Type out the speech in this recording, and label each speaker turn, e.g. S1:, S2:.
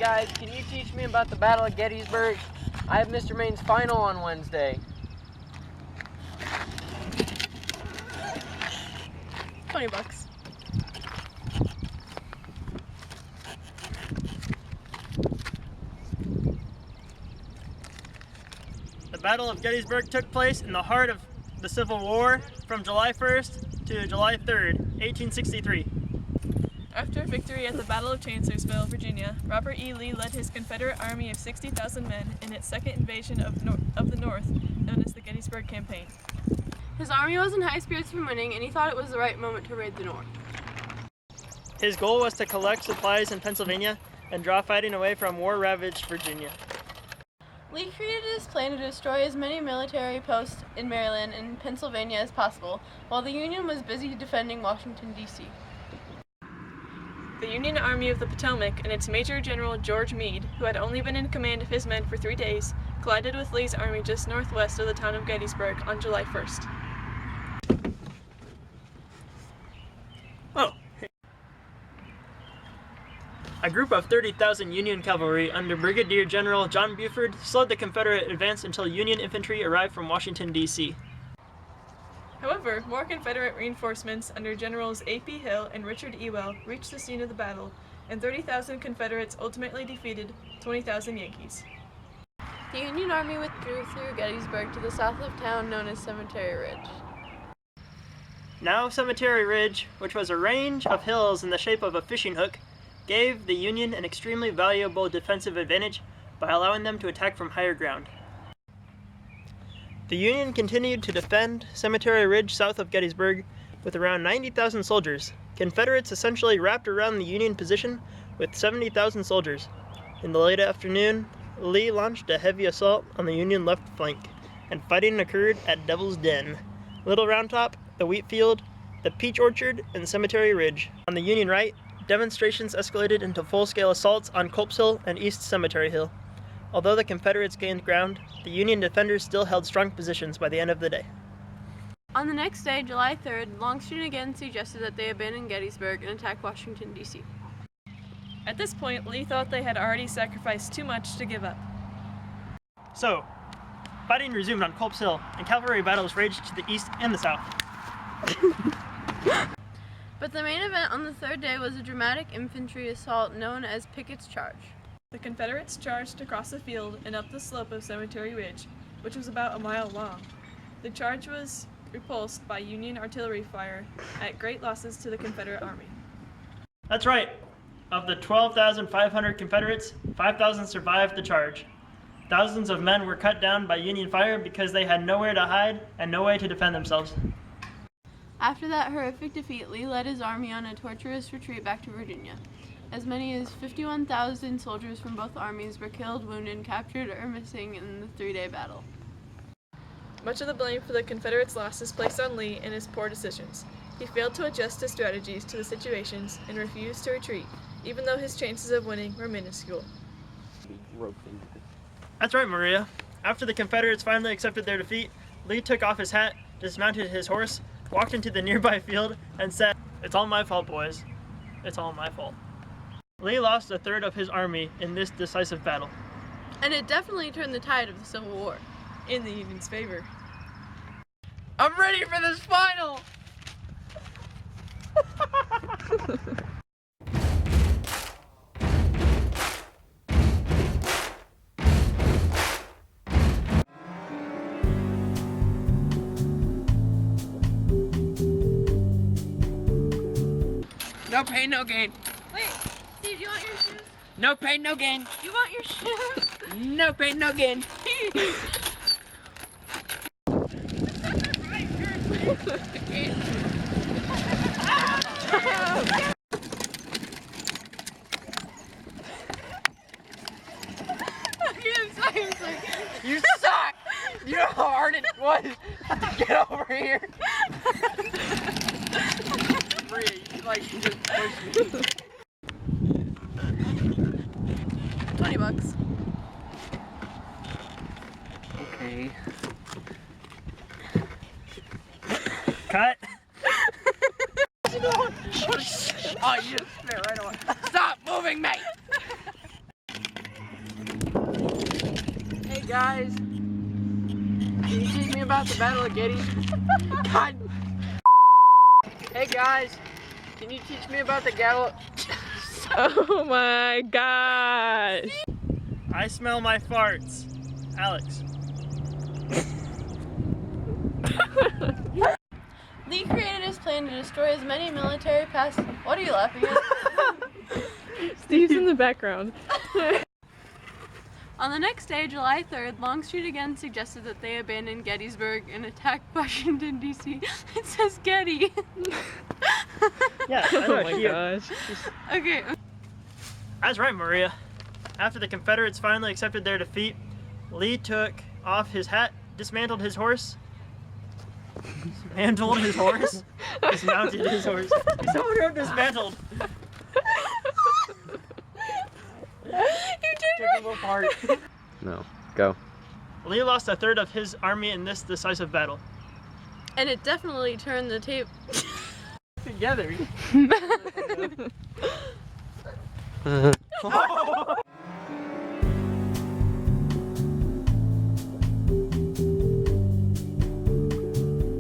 S1: guys, can you teach me about the Battle of Gettysburg? I have Mr. Maine's final on Wednesday.
S2: $20.
S3: The Battle of Gettysburg took place in the heart of the Civil War from July 1st to July 3rd, 1863.
S2: After a victory at the Battle of Chancellorsville, Virginia, Robert E. Lee led his Confederate army of 60,000 men in its second invasion of the North, known as the Gettysburg Campaign.
S4: His army was in high spirits from winning, and he thought it was the right moment to raid the North.
S3: His goal was to collect supplies in Pennsylvania and draw fighting away from war-ravaged Virginia.
S4: Lee created his plan to destroy as many military posts in Maryland and Pennsylvania as possible, while the Union was busy defending Washington, D.C.
S2: The Union Army of the Potomac and its Major General George Meade, who had only been in command of his men for 3 days, collided with Lee's army just northwest of the town of Gettysburg on July 1st.
S3: Oh. A group of 30,000 Union cavalry under Brigadier General John Buford slowed the Confederate advance until Union infantry arrived from Washington, D.C.
S2: However, more Confederate reinforcements under Generals A.P. Hill and Richard Ewell reached the scene of the battle, and 30,000 Confederates ultimately defeated 20,000 Yankees.
S4: The Union Army withdrew through Gettysburg to the south of town known as Cemetery Ridge.
S3: Now Cemetery Ridge, which was a range of hills in the shape of a fishing hook, gave the Union an extremely valuable defensive advantage by allowing them to attack from higher ground. The Union continued to defend Cemetery Ridge south of Gettysburg with around 90,000 soldiers. Confederates essentially wrapped around the Union position with 70,000 soldiers. In the late afternoon, Lee launched a heavy assault on the Union left flank, and fighting occurred at Devil's Den, Little Round Top, the Wheat Field, the Peach Orchard, and Cemetery Ridge. On the Union right, demonstrations escalated into full-scale assaults on Culp's Hill and East Cemetery Hill. Although the Confederates gained ground, the Union defenders still held strong positions by the end of the day.
S4: On the next day, July 3rd, Longstreet again suggested that they abandon Gettysburg and attack Washington, D.C.
S2: At this point, Lee thought they had already sacrificed too much to give up.
S3: So, fighting resumed on Culp's Hill, and cavalry battles raged to the east and the south.
S4: But the main event on the third day was a dramatic infantry assault known as Pickett's Charge.
S2: The Confederates charged across the field and up the slope of Cemetery Ridge, which was about a mile long. The charge was repulsed by Union artillery fire at great losses to the Confederate army.
S3: That's right. Of the 12,500 Confederates, 5,000 survived the charge. Thousands of men were cut down by Union fire because they had nowhere to hide and no way to defend themselves.
S4: After that horrific defeat, Lee led his army on a torturous retreat back to Virginia. As many as 51,000 soldiers from both armies were killed, wounded, captured, or missing in the 3-day battle.
S2: Much of the blame for the Confederates' loss is placed on Lee and his poor decisions. He failed to adjust his strategies to the situations and refused to retreat, even though his chances of winning were minuscule.
S3: That's right, Maria. After the Confederates finally accepted their defeat, Lee took off his hat, dismounted his horse, walked into the nearby field, and said, "It's all my fault, boys. It's all my fault." Lee lost a third of his army in this decisive battle.
S4: And it definitely turned the tide of the Civil War
S2: in the Union's favor.
S1: I'm ready for this final! No pain, no gain.
S4: Wait, Steve, you want your shoes?
S1: No pain, no gain.
S4: You want your shoes?
S1: No pain, no gain. You suck! You know how hard it was to get over here? Maria, you just pushed me.
S4: $20.
S1: Okay.
S3: Cut!
S1: Oh, you just spit right on. Stop moving, mate! guys, can you teach me about the Battle of Gettysburg? God. Hey guys, can you teach me about the battle?
S2: Oh my gosh.
S3: I smell my farts. Alex.
S4: Lee created his plan to destroy as many military past. What are you laughing at?
S2: Steve's in the background.
S4: On the next day, July 3rd, Longstreet again suggested that they abandon Gettysburg and attack Washington, D.C. It says Getty.
S3: Yeah, I know.
S2: Oh my gosh.
S4: Okay.
S3: That's right, Maria. After the Confederates finally accepted their defeat, Lee took off his hat, dismantled his horse. Dismantled his horse? Dismounted his horse. Someone wrote dismantled.
S1: Took them apart.
S5: No. Go.
S3: Lee lost a third of his army in this decisive battle.
S4: And it definitely turned the tape.
S3: Together.